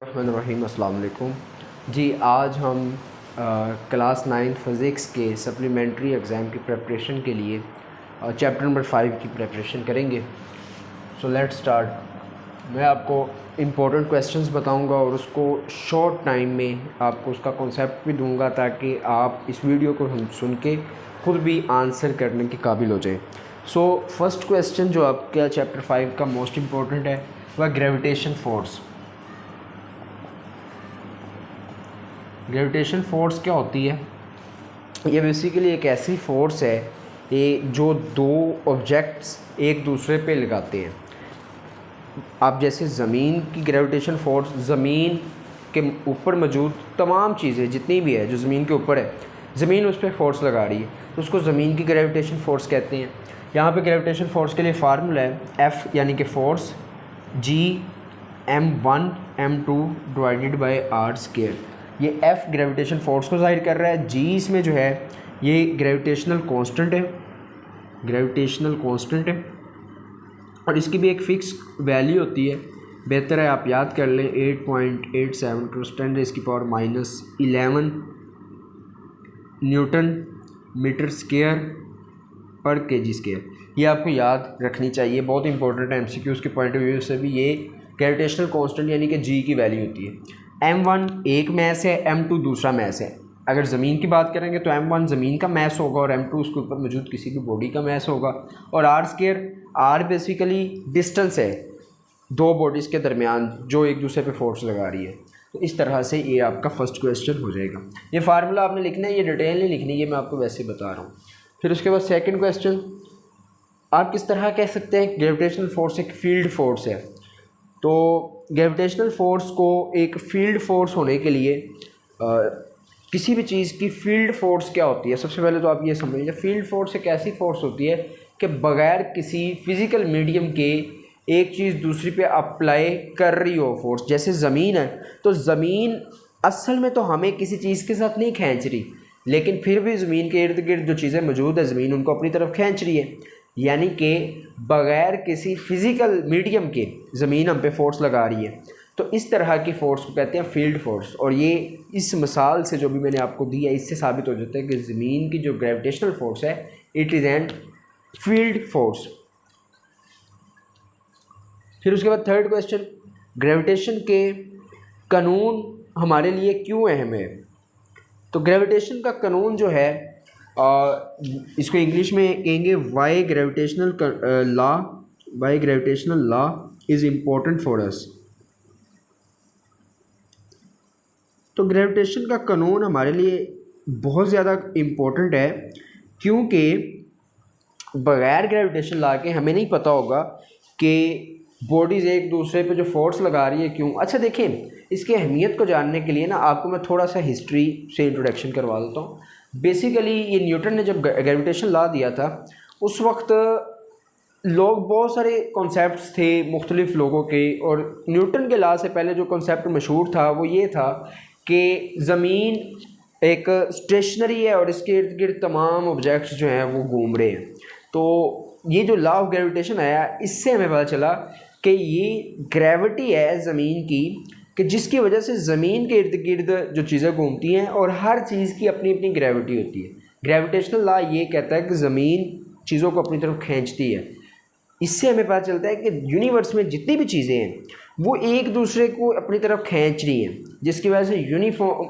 रहीम अस्सलाम वालेकुम जी। आज हम क्लास 9 फ़िज़िक्स के सप्लीमेंट्री एग्ज़ाम की प्रिपरेशन के लिए चैप्टर नंबर 5 की प्रिपरेशन करेंगे। So let's start. मैं आपको इम्पोर्टेंट क्वेश्चंस बताऊंगा और उसको शॉर्ट टाइम में आपको उसका कॉन्सेप्ट भी दूंगा ताकि आप इस वीडियो को हम सुन के खुद भी आंसर करने के काबिल हो जाए। सो फर्स्ट क्वेश्चन जो आपका चैप्टर 5 का मोस्ट इम्पोर्टेंट है वह ग्रेविटेशन फोर्स। ग्रेविटेशन फोर्स क्या होती है? ये बेसिकली एक ऐसी फोर्स है ये जो दो ऑब्जेक्ट्स एक दूसरे पे लगाते हैं। आप जैसे ज़मीन की ग्रेविटेशन फोर्स, ज़मीन के ऊपर मौजूद तमाम चीज़ें जितनी भी है जो ज़मीन के ऊपर है, ज़मीन उस पर फोर्स लगा रही है तो उसको ज़मीन की ग्रेविटेशन फोर्स कहते हैं। यहाँ पे ग्रेविटेशन फोर्स के लिए फार्मूला है F यानी कि force G(m1 m2) divided by r²। ये F ग्रेविटेशन फोर्स को ज़ाहिर कर रहा है, G इसमें जो है ये ग्रेविटेशनल कांस्टेंट है, ग्रेविटेशनल कांस्टेंट है और इसकी भी एक फ़िक्स वैल्यू होती है। बेहतर है आप याद कर लें 8.87 × 10⁻11 न्यूटन मीटर स्क्वायर पर केजी स्क्वायर। ये आपको याद रखनी चाहिए, बहुत इंपॉर्टेंट है। MCQs के पॉइंट ऑफ व्यू से भी ये ग्रेविटेशनल कांस्टेंट यानी कि G की वैल्यू होती है। M1 एक मैस है, M2 दूसरा मैस है। अगर ज़मीन की बात करेंगे तो M1 ज़मीन का मैस होगा और M2 उसके ऊपर मौजूद किसी भी बॉडी का मैस होगा। और r² बेसिकली डिस्टेंस है दो बॉडीज़ के दरमियान जो एक दूसरे पे फोर्स लगा रही है। तो इस तरह से ये आपका फर्स्ट क्वेश्चन हो जाएगा। ये फार्मूला आपने लिखना है, ये डिटेल नहीं लिखनी, ये मैं आपको वैसे बता रहा हूँ। फिर उसके बाद सेकेंड क्वेश्चन, आप किस तरह कह सकते हैं ग्रेविटेशनल फोर्स एक फील्ड फोर्स है। तो ग्रेविटेशनल फोर्स को एक फील्ड फोर्स होने के लिए किसी भी चीज़ की फील्ड फोर्स क्या होती है, सबसे पहले तो आप ये समझ लीजिए फील्ड फोर्स एक ऐसी फोर्स होती है कि बग़ैर किसी फिज़िकल मीडियम के एक चीज़ दूसरी पे अप्लाई कर रही हो फोर्स। जैसे ज़मीन है तो ज़मीन असल में तो हमें किसी चीज़ के साथ नहीं खींच रही, लेकिन फिर भी ज़मीन के इर्द गिर्द जो चीज़ें मौजूद है ज़मीन उनको अपनी तरफ खींच रही है, यानी कि बग़ैर किसी फ़िज़िकल मीडियम के ज़मीन हम पे फोर्स लगा रही है। तो इस तरह की फ़ोर्स को कहते हैं फील्ड फोर्स। और ये इस मिसाल से जो भी मैंने आपको दी है इससे साबित हो जाता है कि ज़मीन की जो ग्रेविटेशनल फोर्स है it is an field force. फिर उसके बाद थर्ड क्वेश्चन, ग्रेविटेशन के कानून हमारे लिए क्यों अहम है। तो ग्रेविटेशन का कानून जो है इसको इंग्लिश में कहेंगे why gravitational law is important for us. तो ग्रेविटेशन का कानून हमारे लिए बहुत ज़्यादा इम्पोर्टेंट है क्योंकि बग़ैर ग्रेविटेशन लॉ के हमें नहीं पता होगा कि बॉडीज़ एक दूसरे पे जो फोर्स लगा रही है क्यों। अच्छा देखिए, इसकी अहमियत को जानने के लिए ना आपको मैं थोड़ा सा हिस्ट्री से इंट्रोडक्शन करवा देता हूँ। बेसिकली ये न्यूटन ने जब ग्रेविटेशन लॉ दिया था उस वक्त लोग बहुत सारे कॉन्सेप्ट्स थे मुख्तलिफ़ लोगों के, और न्यूटन के लॉ से पहले जो कॉन्सेप्ट मशहूर था वो ये था कि ज़मीन एक स्टेशनरी है और इसके इर्द गिर्द तमाम ऑब्जेक्ट्स जो हैं वो घूम रहे हैं। तो ये जो लॉ ऑफ ग्रेविटेशन आया इससे हमें पता चला कि ये ग्रेविटी है ज़मीन की कि जिसकी वजह से ज़मीन के इर्द गिर्द जो चीज़ें घूमती हैं और हर चीज़ की अपनी अपनी ग्रेविटी होती है। ग्रेविटेशनल लॉ ये कहता है कि ज़मीन चीज़ों को अपनी तरफ खींचती है। इससे हमें पता चलता है कि यूनिवर्स में जितनी भी चीज़ें हैं वो एक दूसरे को अपनी तरफ खींच रही हैं, जिसकी वजह से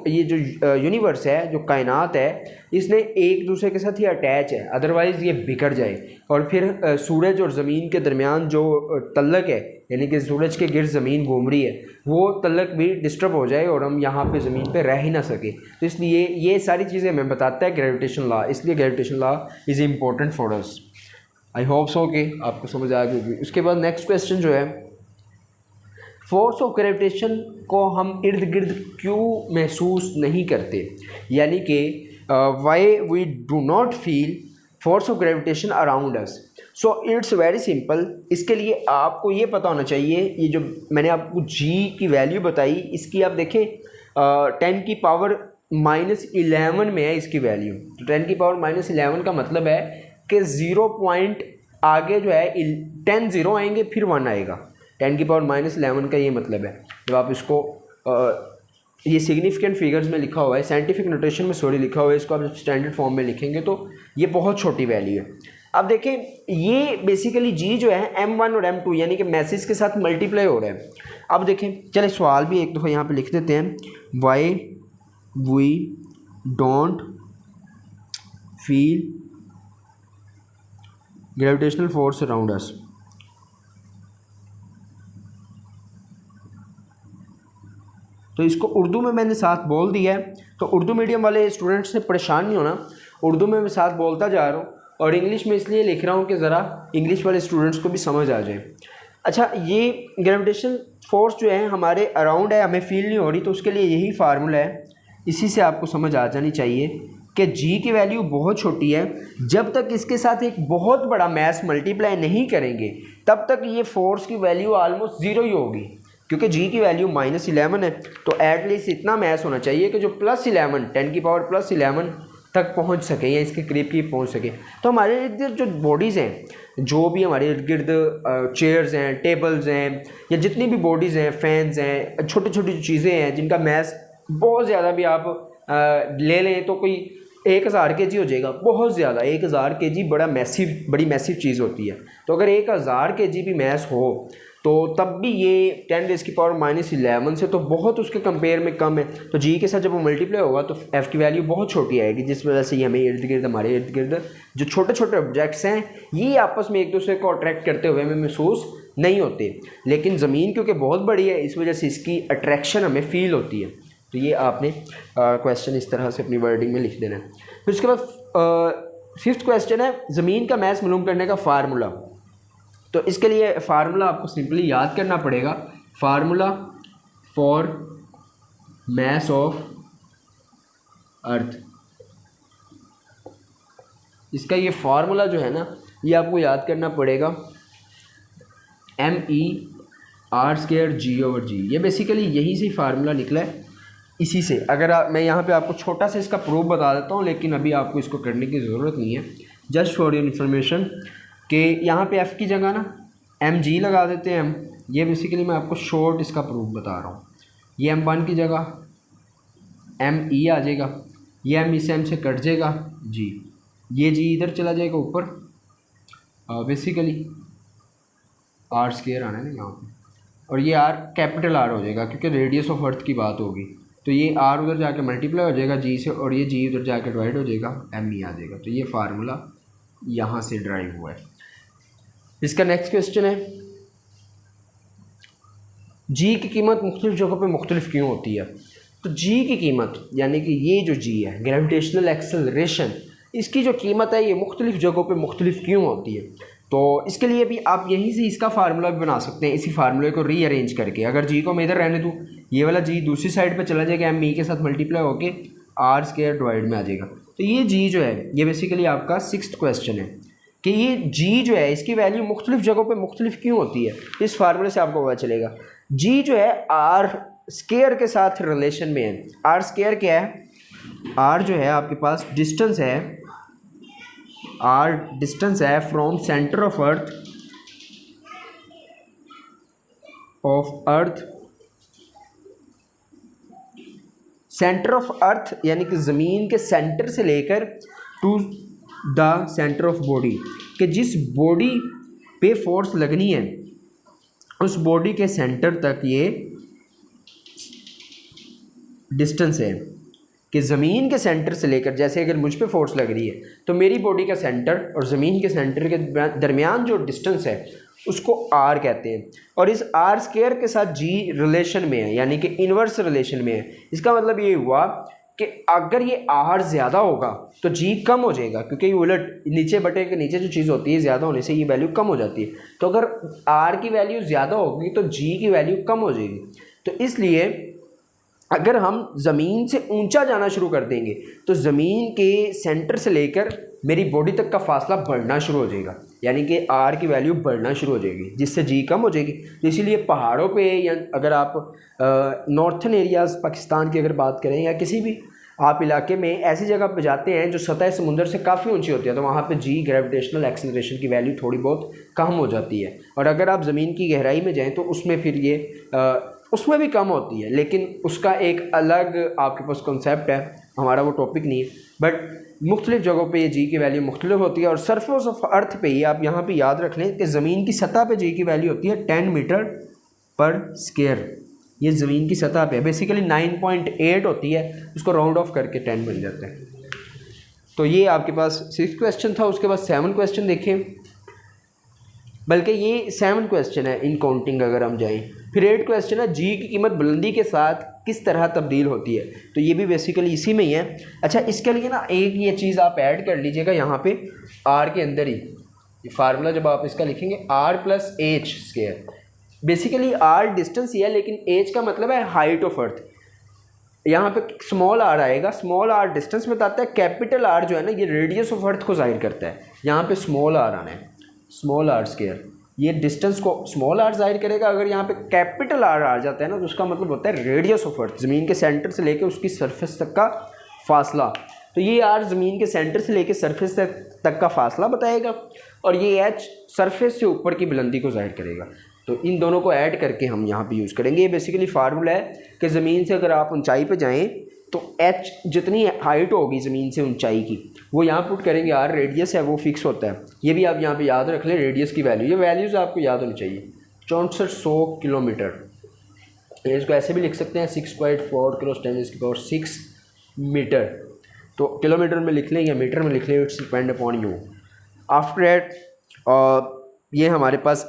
ये जो यूनिवर्स है, जो कायनात है, इसने एक दूसरे के साथ ही अटैच है, अदरवाइज़ ये बिखर जाए और फिर सूरज और ज़मीन के दरमियान जो तल्लक है यानी कि सूरज के गिर्द ज़मीन घूम रही है वो तल्लक भी डिस्टर्ब हो जाए और हम यहाँ पे ज़मीन पे रह ही ना सके। तो इसलिए ये सारी चीज़ें हमें बताता है ग्रेविटेशन लॉ, इसलिए gravitation law is important for us. I hope so कि आपको समझ आ गई। उसके बाद नेक्स्ट क्वेश्चन जो है, फोर्स ऑफ ग्रेविटेशन को हम इर्द गिर्द क्यों महसूस नहीं करते, यानी कि why we do not feel force of gravitation around us. So it's very simple. इसके लिए आपको ये पता होना चाहिए, ये जो मैंने आपको G की वैल्यू बताई इसकी आप देखें 10⁻⁻11 में है इसकी वैल्यू। तो 10⁻⁻11 का मतलब है कि 0 पॉइंट आगे जो है 10 0 आएंगे फिर 1 आएगा। 10⁻⁻11 का ये मतलब है। जब आप इसको ये सिग्निफिकेंट फिगर्स में लिखा हुआ है, साइंटिफिक नोटेशन में सॉरी लिखा हुआ है, इसको आप स्टैंडर्ड फॉर्म में लिखेंगे तो ये बहुत छोटी वैल्यू है। अब देखें ये बेसिकली जी जो है M1 और M2 यानी कि मैसेज के साथ मल्टीप्लाई हो रहा है। अब देखें चले सवाल भी एक दफ़ा यहाँ पे लिख देते हैं, why we don't feel gravitational force around us. तो इसको उर्दू में मैंने साथ बोल दिया है, तो उर्दू मीडियम वाले स्टूडेंट्स से परेशान नहीं होना, उर्दू में मैं साथ बोलता जा रहा हूँ और इंग्लिश में इसलिए लिख रहा हूँ कि ज़रा इंग्लिश वाले स्टूडेंट्स को भी समझ आ जाए। अच्छा, ये ग्रेविटेशन फोर्स जो है हमारे अराउंड है, हमें फील नहीं हो रही, तो उसके लिए यही फार्मूला है, इसी से आपको समझ आ जानी चाहिए कि जी की वैल्यू बहुत छोटी है। जब तक इसके साथ एक बहुत बड़ा मैस मल्टीप्लाई नहीं करेंगे तब तक ये फोर्स की वैल्यू ऑलमोस्ट ज़ीरो ही होगी, क्योंकि जी की वैल्यू -11 है। तो एटलीस्ट इतना मैस होना चाहिए कि जो +11 10 की पावर +11 तक पहुंच सके या इसके करीब की पहुंच सके। तो हमारे इर्द गिर्द जो बॉडीज़ हैं, जो भी हमारे इर्द गिर्द चेयर्स हैं, टेबल्स हैं, या जितनी भी बॉडीज़ हैं, फैंस हैं, छोटी छोटी चीज़ें हैं जिनका मैस बहुत ज़्यादा भी आप ले लें तो कोई 1000 kg हो जाएगा, बहुत ज़्यादा 1000 kg बड़ी मैसिव चीज़ होती है। तो अगर 1000 kg भी मैस हो तो तब भी ये 10 की पावर -11 से तो बहुत उसके कंपेयर में कम है। तो जी के साथ जब वो मल्टीप्लाई होगा तो एफ़ की वैल्यू बहुत छोटी आएगी, जिस वजह से ये हमारे इर्द गिर्द जो छोटे छोटे ऑब्जेक्ट्स हैं ये आपस में एक दूसरे को अट्रैक्ट करते हुए हमें महसूस नहीं होते, लेकिन ज़मीन क्योंकि बहुत बड़ी है इस वजह से इसकी अट्रैक्शन हमें फ़ील होती है। तो ये आपने क्वेश्चन इस तरह से अपनी वर्डिंग में लिख देना है। फिर उसके बाद 5th क्वेश्चन है ज़मीन का मैस मालूम करने का फार्मूला। तो इसके लिए फार्मूला आपको सिंपली याद करना पड़ेगा, formula for mass of earth. इसका ये फार्मूला जो है ना ये आपको याद करना पड़ेगा, MER²G/G। ये बेसिकली यही से फार्मूला निकला है, इसी से। अगर मैं यहाँ पे आपको छोटा सा इसका प्रूफ बता देता हूँ, लेकिन अभी आपको इसको करने की ज़रूरत नहीं है, जस्ट फॉर योर इन्फॉर्मेशन कि यहाँ पे F की जगह ना MG लगा देते हैं हम। ये बेसिकली मैं आपको शॉर्ट इसका प्रूफ बता रहा हूँ। ये M1 की जगह ME आ जाएगा, ये M इस M से कट जाएगा G, ये G इधर चला जाएगा ऊपर, बेसिकली R² आना है ना यहाँ पे, और ये R कैपिटल R हो जाएगा क्योंकि रेडियस ऑफ अर्थ की बात होगी। तो ये R उधर जाके मल्टीप्लाई हो जाएगा G से, और ये G उधर जाके डिवाइड हो जाएगा, ME आ जाएगा। तो ये फार्मूला यहाँ से ड्राइव हुआ है। इसका नेक्स्ट क्वेश्चन है, जी की कीमत मुख्तलिफ जगहों पे मुख्तलिफ क्यों होती है। तो जी की कीमत यानी कि ये जो जी है ग्रेविटेशनल एक्सेलरेशन, इसकी जो कीमत है ये मुख्तलिफ जगहों पे मुख्तलिफ क्यों होती है। तो इसके लिए भी आप यहीं से इसका फार्मूला भी बना सकते हैं, इसी फार्मूले को रीअरेंज करके। अगर जी को मैं इधर रहने दूँ, ये वाला जी दूसरी साइड पर चला जाएगा, ME के साथ मल्टीप्लाई होके R² डिवाइड में आ जाएगा। तो ये जी जो है ये बेसिकली आपका 6th क्वेश्चन है कि ये जी जो है इसकी वैल्यू मुख्तलिफ जगहों पे मुख्तलिफ क्यों होती है। इस फार्मूले से आपको पता चलेगा। जी जो है R² के साथ रिलेशन में है। R² क्या है, R जो है आपके पास डिस्टेंस है, R डिस्टेंस है from centre of earth centre of earth यानी कि ज़मीन के सेंटर से लेकर to the centre of body, कि जिस बॉडी पे फोर्स लगनी है उस बॉडी के सेंटर तक ये डिस्टेंस है। कि ज़मीन के सेंटर से लेकर, जैसे अगर मुझ पे फोर्स लग रही है तो मेरी बॉडी का सेंटर और ज़मीन के सेंटर के दरमियान जो डिस्टेंस है उसको R कहते हैं। और इस R² के साथ G रिलेशन में है, यानी कि इन्वर्स रिलेशन में है। इसका मतलब ये हुआ कि अगर ये R ज़्यादा होगा तो G कम हो जाएगा, क्योंकि ये उलट नीचे बटे के नीचे जो चीज़ होती है ज़्यादा होने से ये वैल्यू कम हो जाती है। तो अगर R की वैल्यू ज़्यादा होगी तो G की वैल्यू कम हो जाएगी। तो इसलिए अगर हम ज़मीन से ऊंचा जाना शुरू कर देंगे तो ज़मीन के सेंटर से लेकर मेरी बॉडी तक का फासला बढ़ना शुरू हो जाएगा, यानी कि R की वैल्यू बढ़ना शुरू हो जाएगी, जिससे G कम हो जाएगी। तो इसीलिए पहाड़ों पे, या अगर आप नॉर्थन एरियाज़ पाकिस्तान की अगर बात करें या किसी भी आप इलाके में ऐसी जगह पे जाते हैं जो सतह समुंदर से काफ़ी ऊंची होती है, तो वहाँ पे G ग्रेविटेशनल एक्सेलरेशन की वैल्यू थोड़ी बहुत कम हो जाती है। और अगर आप ज़मीन की गहराई में जाएँ तो उसमें फिर ये उसमें भी कम होती है, लेकिन उसका एक अलग आपके पास कॉन्सेप्ट है, हमारा वो टॉपिक नहीं है। बट मुख्तलिफ़ जगहों पे ये जी की वैल्यू मुख्तलिफ होती है। और सरफेस ऑफ अर्थ पे ही आप यहाँ पे याद रख लें कि ज़मीन की सतह पे जी की वैल्यू होती है 10 मीटर पर स्क्वायर। ये ज़मीन की सतह पे बेसिकली 9.8 होती है, उसको राउंड ऑफ करके 10 बन जाता है। तो ये आपके पास 6 क्वेश्चन था। उसके बाद 7 क्वेश्चन देखें, बल्कि ये 7 क्वेश्चन है इन काउंटिंग अगर हम जाएं। फिर 8 क्वेश्चन है जी की कीमत बुलंदी के साथ किस तरह तब्दील होती है, तो ये भी बेसिकली इसी में ही है। अच्छा, इसके लिए ना एक ये चीज़ आप ऐड कर लीजिएगा यहाँ पे आर के अंदर ही, ये फार्मूला जब आप इसका लिखेंगे R plus H square. Basically R distance ही है, लेकिन एच का मतलब है हाइट ऑफ अर्थ। यहाँ पे स्मॉल आर आएगा, स्मॉल आर डिस्टेंस बताता है, कैपिटल आर जो है ना ये रेडियस ऑफ अर्थ को जाहिर करता है। यहाँ पे स्मॉल आर आना है, स्मॉल आर स्क्वायर, ये डिस्टेंस को स्मॉल आर जाहिर करेगा। अगर यहाँ पे कैपिटल आर आ जाता है ना तो उसका मतलब होता है रेडियस ऑफ अर्थ, ज़मीन के सेंटर से लेकर उसकी सरफेस तक का फासला। तो ये आर ज़मीन के सेंटर से लेकर सरफेस तक का फासला बताएगा, और ये एच सरफेस से ऊपर की बुलंदी को जाहिर करेगा। तो इन दोनों को ऐड करके हम यहाँ पे यूज़ करेंगे। ये बेसिकली फार्मूला है कि ज़मीन से अगर आप ऊंचाई पे जाएं तो एच जितनी हाइट होगी ज़मीन से ऊंचाई की वो यहाँ पुट करेंगे, आर रेडियस है वो फिक्स होता है। ये भी आप यहाँ पे याद रख लें, रेडियस की वैल्यू, ये वैल्यूज़ आपको याद होनी चाहिए। 6400 किलोमीटर, इसको ऐसे भी लिख सकते हैं 6.4 किलो 10⁻⁶ मीटर। तो किलोमीटर में लिख लें या मीटर में लिख लें, it's depend upon you. After that ये हमारे पास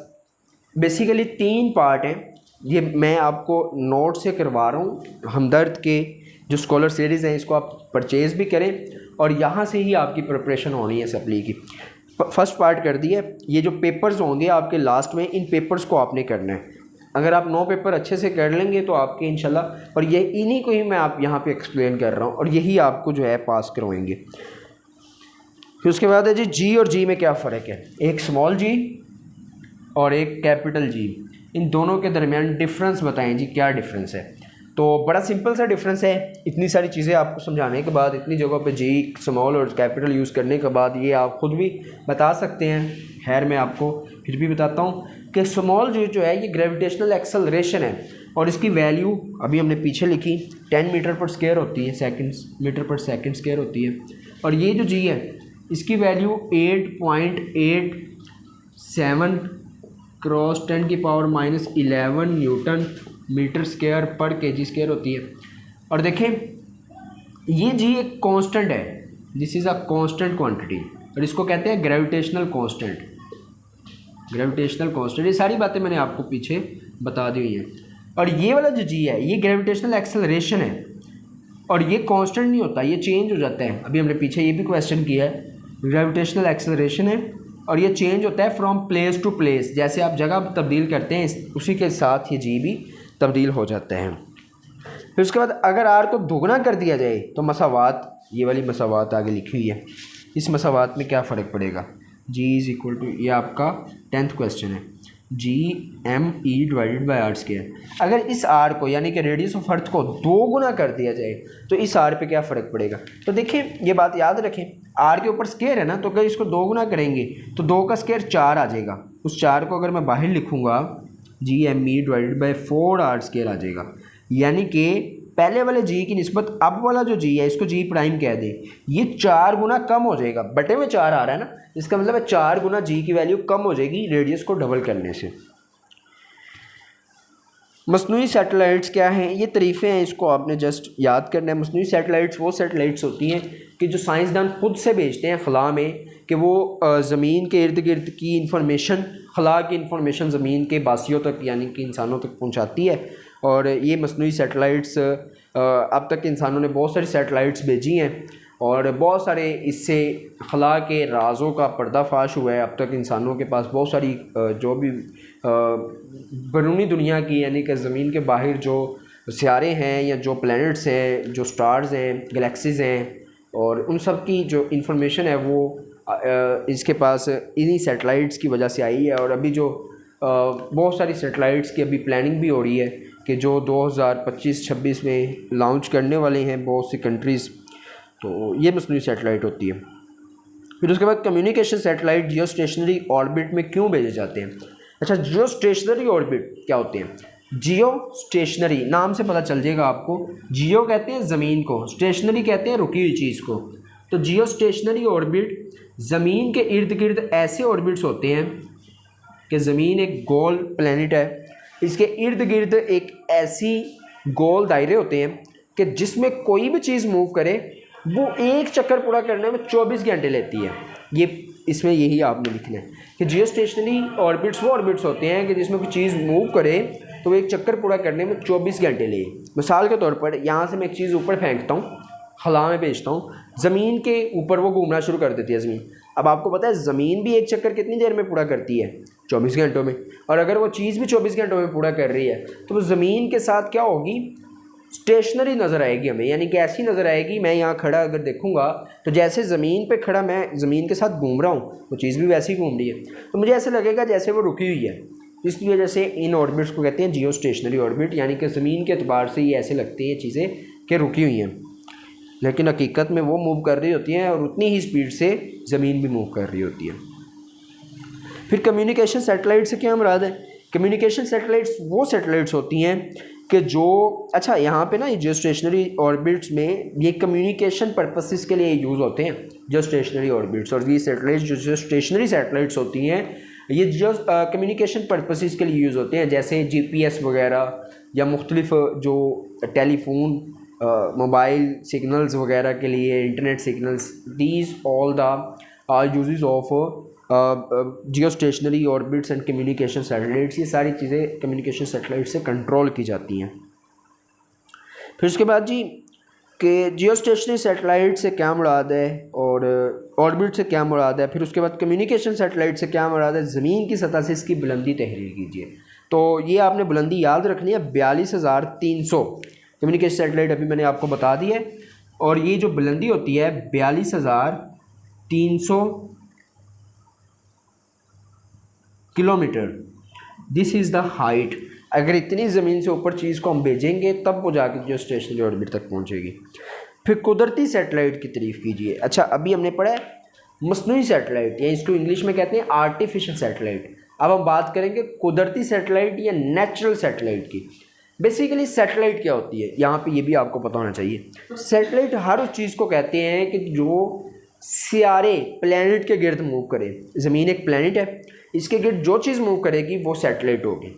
बेसिकली 3 पार्ट हैं। ये मैं आपको नोट से करवा रहा हूँ, हमदर्द के जो स्कॉलर सीरीज़ हैं इसको आप परचेज़ भी करें, और यहाँ से ही आपकी प्रिपरेशन होनी है सप्ली की। फर्स्ट पार्ट कर दिया। ये जो पेपर्स होंगे आपके लास्ट में, इन पेपर्स को आपने करना है। अगर आप 9 पेपर अच्छे से कर लेंगे तो आपके इंशाल्लाह, और ये इन्हीं को ही मैं आप यहाँ पे एक्सप्लेन कर रहा हूँ, और यही आपको जो है पास करवाएंगे। फिर उसके बाद है जी और जी में क्या फ़र्क है, एक स्मॉल जी और एक कैपिटल जी, इन दोनों के दरमियान डिफरेंस बताएं जी, क्या डिफरेंस है। तो बड़ा सिंपल सा डिफरेंस है। इतनी सारी चीज़ें आपको समझाने के बाद, इतनी जगहों पे जी स्मॉल और कैपिटल यूज़ करने के बाद ये आप ख़ुद भी बता सकते हैं। खैर मैं आपको फिर भी बताता हूँ कि स्मॉल जो है ये ग्रेविटेशनल एक्सेलरेशन है, और इसकी वैल्यू अभी हमने पीछे लिखी 10 मीटर पर स्क्वायर होती है, मीटर पर सेकेंड स्क्वायर होती है। और ये जो जी है इसकी value 8.87 cross 10⁻⁻11 newton metre square पर केजी स्क्वायर होती है। और देखें ये जी एक कांस्टेंट है, this is a constant quantity, और इसको कहते हैं ग्रेविटेशनल कांस्टेंट। ग्रेविटेशनल कांस्टेंट, ये सारी बातें मैंने आपको पीछे बता दी हुई हैं। और ये वाला जो जी है ये ग्रेविटेशनल एक्सेलरेशन है, और ये कांस्टेंट नहीं होता, ये चेंज हो जाता है। अभी हमने पीछे ये भी क्वेश्चन किया है, ग्रेविटेशनल एक्सेलरेशन है और ये चेंज होता है फ्रॉम प्लेस टू प्लेस। जैसे आप जगह तब्दील करते हैं उसी के साथ ये जी भी तब्दील हो जाते हैं। फिर उसके बाद अगर आर को दोगुना कर दिया जाए तो मसावात, ये वाली मसावात आगे लिखी हुई है, इस मसावात में क्या फ़र्क पड़ेगा। जी इज़ इक्वल टू, ये आपका 10th क्वेश्चन है, GME divided by R square. अगर इस आर को यानी कि रेडियस ऑफ अर्थ को 2 गुना कर दिया जाए तो इस आर पे क्या फ़र्क पड़ेगा। तो देखिए ये बात याद रखें, आर के ऊपर स्क्वायर है ना, तो अगर इसको 2 गुना करेंगे तो 2 का स्क्वायर 4 आ जाएगा। उस 4 को अगर मैं बाहर लिखूँगा GME divided by 4 R square आ जाएगा। यानी कि पहले वाले जी की निस्बत अब वाला जो जी है इसको जी प्राइम कह दें, ये 4 गुना कम हो जाएगा। बटे में 4 आ रहा है ना, इसका मतलब है 4 गुना जी की वैल्यू कम हो जाएगी रेडियस को डबल करने से। मसनूई सैटेलाइट्स क्या हैं, ये तरीफ़े हैं, इसको आपने जस्ट याद करना है। मसनूई सैटेलाइट्स वो सैटेलाइट्स होती हैं कि जो साइंसदान खुद से भेजते हैं खला में, कि वो ज़मीन के इर्द गिर्द की इंफॉर्मेशन, खला की इंफॉर्मेशन ज़मीन के बासियों तक यानी कि इंसानों तक पहुंचाती है। और ये मसनूई सैटेलाइट्स अब तक इंसानों ने बहुत सारी सैटेलाइट्स भेजी हैं और बहुत सारे इससे खला के राज़ों का पर्दाफाश हुआ है। अब तक इंसानों के पास बहुत सारी जो भी बैरूनी दुनिया की यानी कि ज़मीन के बाहर जो सियारे हैं या जो प्लैनेट्स हैं, जो स्टार्स हैं, गैलेक्सीज़ हैं, और उन सब की जो इंफॉर्मेशन है वो इसके पास इन्हीं सैटेलाइट्स की वजह से आई है। और अभी जो बहुत सारी सैटेलाइट्स की अभी प्लानिंग भी हो रही है कि जो 2025-26 में लॉन्च करने वाले हैं बहुत सी कंट्रीज़, तो ये मसनूई सैटेलाइट होती है। फिर उसके बाद कम्युनिकेशन सैटेलाइट जियो स्टेशनरी ऑर्बिट में क्यों भेजे जाते हैं। अच्छा, जियो स्टेशनरी ऑर्बिट क्या होते हैं, जियो स्टेशनरी, नाम से पता चल जाएगा आपको, जियो कहते हैं ज़मीन को, स्टेशनरी कहते हैं रुकी हुई चीज़ को। तो जियो स्टेशनरी ऑर्बिट ज़मीन के इर्द गिर्द ऐसे ऑर्बिट्स होते हैं कि ज़मीन एक गोल प्लैनेट है, इसके इर्द गिर्द एक ऐसी गोल दायरे होते हैं कि जिसमें कोई भी चीज़ मूव करे वो एक चक्कर पूरा करने में 24 घंटे लेती है। ये इसमें यही आपने लिखना है कि जियो स्टेशनरी ऑर्बिट्स वो ऑर्बिट्स होते हैं कि जिसमें कोई चीज़ मूव करे तो वो एक चक्कर पूरा करने में 24 घंटे ले। मिसाल के तौर पर यहाँ से मैं एक चीज़ ऊपर फेंकता हूँ, खला में भेजता हूँ, ज़मीन के ऊपर वो घूमना शुरू कर देती है ज़मीन। अब आपको पता है ज़मीन भी एक चक्कर कितनी देर में पूरा करती है? 24 घंटों में। और अगर वो चीज़ भी 24 घंटों में पूरा कर रही है तो वो ज़मीन के साथ क्या होगी? स्टेशनरी नज़र आएगी हमें, यानी कि ऐसी नज़र आएगी, मैं यहाँ खड़ा अगर देखूँगा तो जैसे ज़मीन पे खड़ा मैं ज़मीन के साथ घूम रहा हूँ, वो चीज़ भी वैसी घूम रही है, तो मुझे ऐसे लगेगा जैसे वो रुकी हुई है। इसकी वजह से इन ऑर्बिट्स को कहते हैं जियो स्टेशनरी ऑर्बिट, यानी कि ज़मीन के अतबार से ये ऐसे लगती है चीज़ें कि रुकी हुई हैं, लेकिन हकीकत में वो मूव कर रही होती हैं और उतनी ही स्पीड से ज़मीन भी मूव कर रही होती है। फिर कम्युनिकेशन सैटेलाइट से क्या मुराद है? कम्युनिकेशन सैटेलाइट्स वो सैटेलाइट्स होती हैं कि जो, अच्छा यहाँ पे ना ये जियो स्टेशनरी ऑर्बिट्स में ये कम्युनिकेशन पर्पसेस के लिए यूज़ होते हैं जियो स्टेशनरी ऑर्बिट्स, और ये सैटेलाइट्स जो स्टेशनरी सैटेलाइट्स होती हैं ये जो कम्युनिकेशन पर्पसेस के लिए यूज़ होते हैं, जैसे GPS वगैरह या मुख्तलिफ जो टेलीफोन मोबाइल सिग्नल्स वगैरह के लिए, internet signals, these all the uses of Jio stationery orbits and communication satellites. ये सारी चीज़ें कम्युनिकेशन सैटेलाइट से कंट्रोल की जाती हैं। फिर उसके बाद जी कि जियो स्टेशनरी सैटेलाइट से क्या मुराद है और ऑर्बिट से क्या मुराद है। फिर उसके बाद कम्युनिकेशन सैटेलाइट से क्या मुराद है? ज़मीन की सतह से इसकी बुलंदी तहरीर कीजिए। तो ये आपने बुलंदी याद रखनी है, 42,300 कम्युनिकेशन सैटेलाइट अभी मैंने आपको बता दी है, और ये जो बुलंदी होती है 42,300 kilometre, this is the height. अगर इतनी ज़मीन से ऊपर चीज़ को हम भेजेंगे तब वो जाके जो स्टेशनरी ऑर्बिट तक पहुंचेगी। फिर कुदरती सैटेलाइट की तारीफ़ कीजिए। अच्छा, अभी हमने पढ़ा है मसनूई सैटेलाइट, या इसको इंग्लिश में कहते हैं आर्टिफिशियल सैटेलाइट। अब हम बात करेंगे कुदरती सैटेलाइट या नेचुरल सैटेलाइट की। बेसिकली सैटेलाइट क्या होती है, यहाँ पे ये भी आपको पता होना चाहिए। सैटेलाइट हर उस चीज़ को कहते हैं कि जो सियारे प्लैनेट के गिर्द मूव करे। ज़मीन एक प्लैनेट है, इसके गिर्द जो चीज़ मूव करेगी वो सैटेलाइट होगी।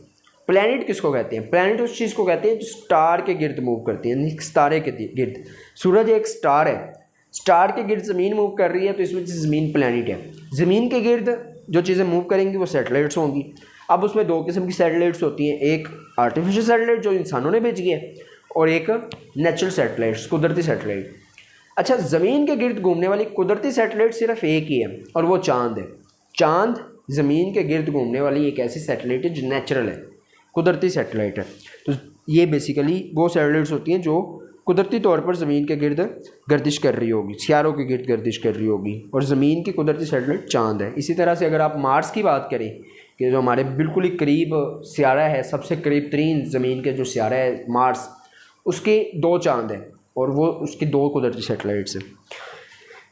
प्लैनेट किसको कहते हैं? प्लैनेट उस चीज़ को कहते हैं जो स्टार के गिर्द मूव करती है, यानी सितारे के गिर्द। सूरज एक स्टार है, स्टार के गिर्द ज़मीन मूव कर रही है, तो इसमें ज़मीन प्लैनेट है। ज़मीन के गिर्द जो चीज़ें मूव करेंगी वो सैटेलाइट्स होंगी। अब उसमें दो किस्म की सैटेलाइट्स होती हैं, एक आर्टिफिशियल सैटेलाइट जो इंसानों ने भेजी है, और एक नेचुरल सैटेलाइट्स, कुदरती सैटेलाइट। अच्छा, ज़मीन के गिर्द घूमने वाली कुदरती सैटेलाइट सिर्फ एक ही है, और वो चाँद है। चाँद ज़मीन के गिर्द घूमने वाली एक ऐसी सैटेलाइट है जो नेचुरल है, कुदरती सैटेलाइट है। तो ये बेसिकली वो सैटेलाइट्स होती हैं जो कुदरती तौर पर ज़मीन के गिर्द गर्दिश कर रही होगी, सियारों के गिर्द गर्दिश कर रही होगी, और ज़मीन की कुदरती सैटेलाइट चाँद है। इसी तरह से अगर आप मार्स की बात करें कि जो हमारे बिल्कुल ही करीब सियारा है, सबसे करीब तरीन ज़मीन के जो सियारा है मार्स, उसके दो चाँद हैं और वो उसके दो कुदरती सैटेलाइट्स हैं।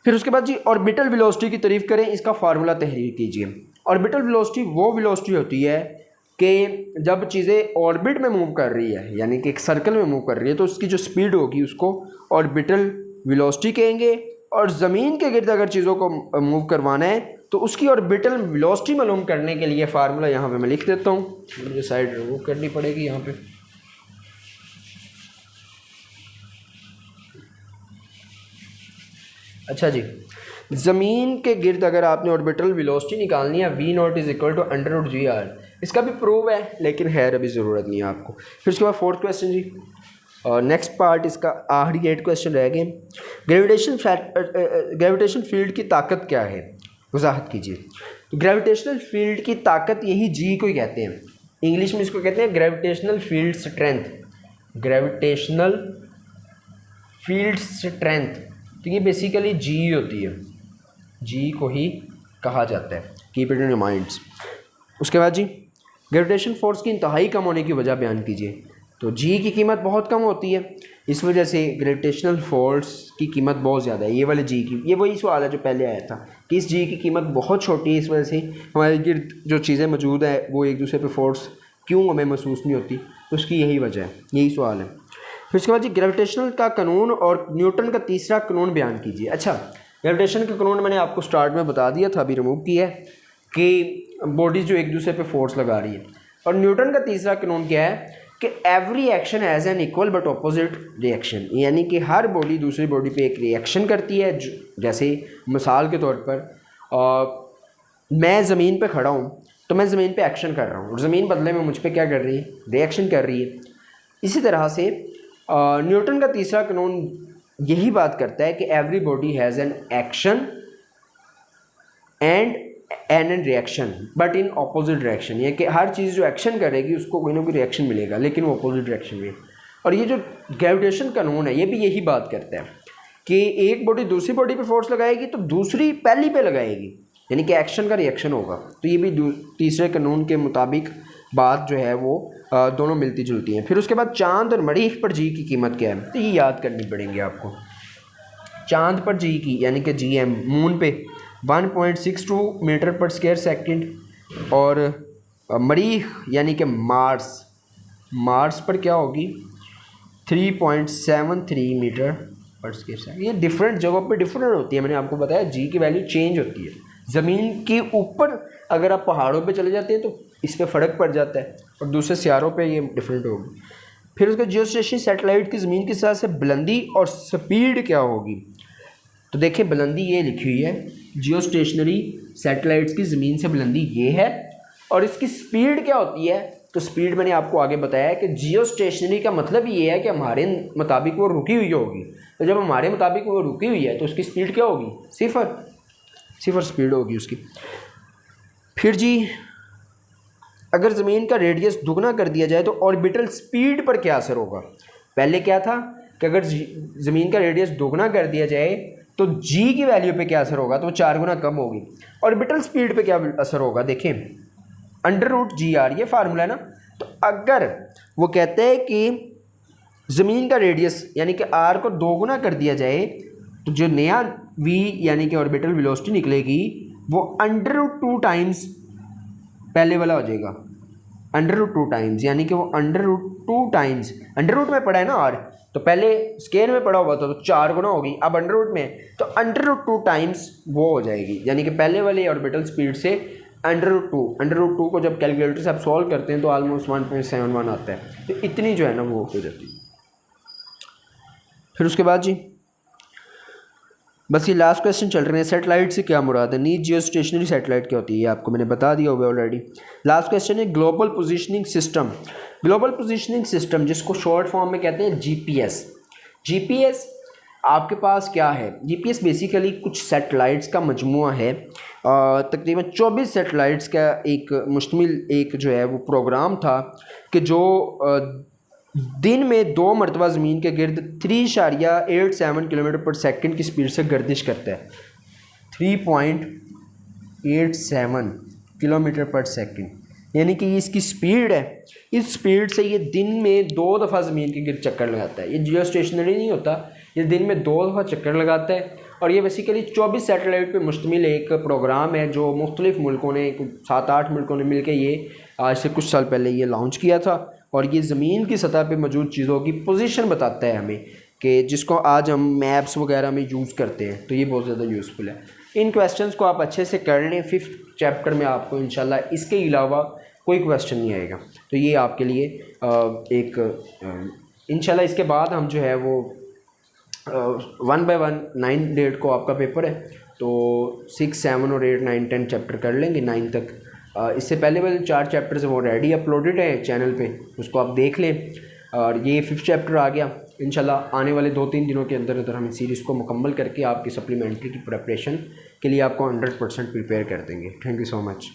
फिर उसके बाद जी ऑर्बिटल वेलोसिटी की तारीफ़ करें, इसका फार्मूला तहरीर कीजिए। ऑर्बिटल वेलोसिटी वो वेलोसिटी होती है कि जब चीज़ें ऑर्बिट में मूव कर रही है, यानी कि एक सर्कल में मूव कर रही है, तो उसकी जो स्पीड होगी उसको ऑर्बिटल वेलोसिटी कहेंगे। और ज़मीन के गिर्द अगर चीज़ों को मूव करवाना है तो उसकी ऑर्बिटल वेलोसिटी मालूम करने के लिए फार्मूला यहाँ पे मैं लिख देता हूँ, मुझे साइड रिमूव करनी पड़ेगी यहाँ पे। अच्छा जी, ज़मीन के गिर्द अगर आपने ऑर्बिटल वेलोसिटी निकालनी है, v0 is equal to √gr। इसका भी प्रूव है लेकिन खैर अभी ज़रूरत नहीं है आपको। फिर उसके बाद फोर्थ क्वेश्चन जी, और नेक्स्ट पार्ट इसका आखिरी 8 क्वेश्चन रह गए। ग्रेविटेशन फील्ड की ताकत क्या है, वजाहत कीजिए। तो ग्रेविटेशनल फील्ड की ताकत यही जी को ही कहते हैं, इंग्लिश में इसको कहते हैं gravitational field strength. Gravitational field strength, तो ये बेसिकली जी होती है, जी को ही कहा जाता है। Keep it in your minds. उसके बाद जी ग्रेविटेशन फोर्स की इंतहाई कम होने की वजह बयान कीजिए। तो जी की कीमत बहुत कम होती है, इस वजह से ग्रेविटेशनल फोर्स की कीमत बहुत ज़्यादा है। ये वाले जी की, ये वही सवाल है जो पहले आया था कि इस जी की कीमत बहुत छोटी है, इस वजह से हमारे गिर्द जो चीज़ें मौजूद हैं वो एक दूसरे पे फोर्स क्यों हमें महसूस नहीं होती। तो उसकी यही वजह है, यही सवाल है। फिर उसके बाद जी ग्रेविटेशनल का कानून और न्यूटन का तीसरा कानून बयान कीजिए। अच्छा, ग्रेविटेशन का कानून मैंने आपको स्टार्ट में बता दिया था, अभी रिमूव किया है कि बॉडीज़ जो एक दूसरे पे फोर्स लगा रही है। और न्यूटन का तीसरा कानून क्या है कि every action has an equal but opposite reaction, यानी कि हर बॉडी दूसरी बॉडी पे एक रिएक्शन करती है। जैसे मिसाल के तौर पर मैं ज़मीन पे खड़ा हूँ तो मैं ज़मीन पे एक्शन कर रहा हूँ और ज़मीन बदले में मुझ पे क्या कर रही है, रिएक्शन कर रही है। इसी तरह से न्यूटन का तीसरा कानून यही बात करता है कि every body has an action and an reaction but in opposite direction, ये कि हर चीज़ जो एक्शन करेगी उसको कोई ना कोई रिएक्शन मिलेगा, लेकिन वो अपोजिट डायरेक्शन में। और ये जो ग्रेविटेशन कानून है ये भी यही बात करता है कि एक बॉडी दूसरी बॉडी पे फोर्स लगाएगी तो दूसरी पहली पे लगाएगी, यानी कि एक्शन का रिएक्शन होगा। तो ये भी तीसरे कानून के मुताबिक बात जो है वो दोनों मिलती जुलती हैं। फिर उसके बाद चांद और मरीख पर जी की कीमत क्या है, तो ये याद करनी पड़ेंगी आपको। चांद पर जी की यानी कि जी एम, मून पे 1.62 मीटर पर स्क्वायर सेकंड, और मरीख यानी कि मार्स पर क्या होगी 3.73 मीटर पर स्क्वायर सेकंड। ये डिफरेंट जगहों पे डिफरेंट होती है, मैंने आपको बताया जी की वैल्यू चेंज होती है। ज़मीन के ऊपर अगर आप पहाड़ों पे चले जाते हैं तो इस पर फ़र्क पड़ जाता है और दूसरे सियारों पे ये डिफरेंट होगी। फिर उसका जियोस्टेशनरी सैटेलाइट की ज़मीन के साथ से बुलंदी और स्पीड क्या होगी, तो देखिए बुलंदी ये लिखी हुई है, जियोस्टेशनरी सैटेलाइट्स की ज़मीन से बुलंदी ये है, और इसकी स्पीड क्या होती है, तो स्पीड मैंने आपको आगे बताया है कि जियोस्टेशनरी का मतलब ये है कि हमारे मुताबिक वो रुकी हुई होगी। तो जब हमारे मुताबिक वो रुकी हुई है तो उसकी स्पीड क्या होगी, सिफर स्पीड होगी उसकी। फिर जी अगर ज़मीन का रेडियस दुगना कर दिया जाए तो ऑर्बिटल स्पीड पर क्या असर होगा। पहले क्या था कि अगर ज़मीन का रेडियस दुगना कर दिया जाए तो जी की वैल्यू पे क्या असर होगा, तो 4 गुना कम होगी। ऑर्बिटल स्पीड पे क्या असर होगा, देखें √gr ये फार्मूला है ना। तो अगर वो कहते हैं कि ज़मीन का रेडियस यानी कि r को 2 गुना कर दिया जाए तो जो नया v यानी कि ऑर्बिटल वेलोसिटी निकलेगी वो √2 टाइम्स पहले वाला हो जाएगा, √2 टाइम्स, यानी कि वो √2 टाइम्स, अंडर में पड़ा है ना r, तो पहले स्केल में पड़ा हुआ था तो 4 गुना होगी, अब अंडर में तो √2 टाइम्स वो हो जाएगी, यानी कि पहले वाले ऑर्बिटल स्पीड से √2 को जब कैलकुलेटर से आप सॉल्व करते हैं तो ऑलमोस्ट 1.71 आता है। तो इतनी जो है ना वो हो जाती है। फिर उसके बाद जी बस ये लास्ट क्वेश्चन चल रहे हैं, सैटेलाइट से क्या मुराद है, नीच जियो स्टेशनरी सैटेलाइट क्या होती है, ये आपको मैंने बता दिया हुआ ऑलरेडी। लास्ट क्वेश्चन है global positioning system. Global positioning system जिसको शॉर्ट फॉर्म में कहते हैं जीपीएस आपके पास क्या है। जीपीएस बेसिकली कुछ सैटेलाइट्स का मजमुआ है, तकरीबन 24 सैटेलाइट्स का एक मुश्तमिल एक जो है वो प्रोग्राम था कि जो दिन में 2 मरतबा ज़मीन के गिर्द 3.87 किलोमीटर पर सेकंड की स्पीड से गर्दिश करता है। 3.87 किलोमीटर पर सेकंड, यानी कि इसकी स्पीड है। इस स्पीड से ये दिन में 2 दफ़ा ज़मीन के गिर्द चक्कर लगाता है। ये जियो स्टेशनरी नहीं होता, ये दिन में 2 दफ़ा चक्कर लगाता है। और ये बेसिकली 24 सैटेलाइट पे मुश्तमिल एक प्रोग्राम है जो मुख्तलिफ मुल्कों ने 7-8 मुल्कों ने मिलकर ये आज से कुछ साल पहले ये लॉन्च किया था। और ये ज़मीन की सतह पे मौजूद चीज़ों की पोजीशन बताता है हमें, कि जिसको आज हम मैप्स वगैरह में यूज़ करते हैं। तो ये बहुत ज़्यादा यूज़फुल है। इन क्वेश्चंस को आप अच्छे से कर लें। 5th चैप्टर में आपको इंशाल्लाह इसके अलावा कोई क्वेश्चन नहीं आएगा। तो ये आपके लिए इंशाल्लाह इसके बाद हम जो है वो 1 by 1 9 डेट को आपका पेपर है, तो 6, 7 और 8, 9, 10 चैप्टर कर लेंगे 9 तक। इससे पहले वाले 4 चैप्टर्स वो रेडी अपलोडेड है चैनल पे, उसको आप देख लें। और ये 5th चैप्टर आ गया। इंशाल्लाह आने वाले 2-3 दिनों के अंदर हम इस सीरीज़ को मुकम्मल करके आपकी सप्लीमेंट्री की प्रिपरेशन के लिए आपको 100% प्रिपेयर कर देंगे। Thank you so much.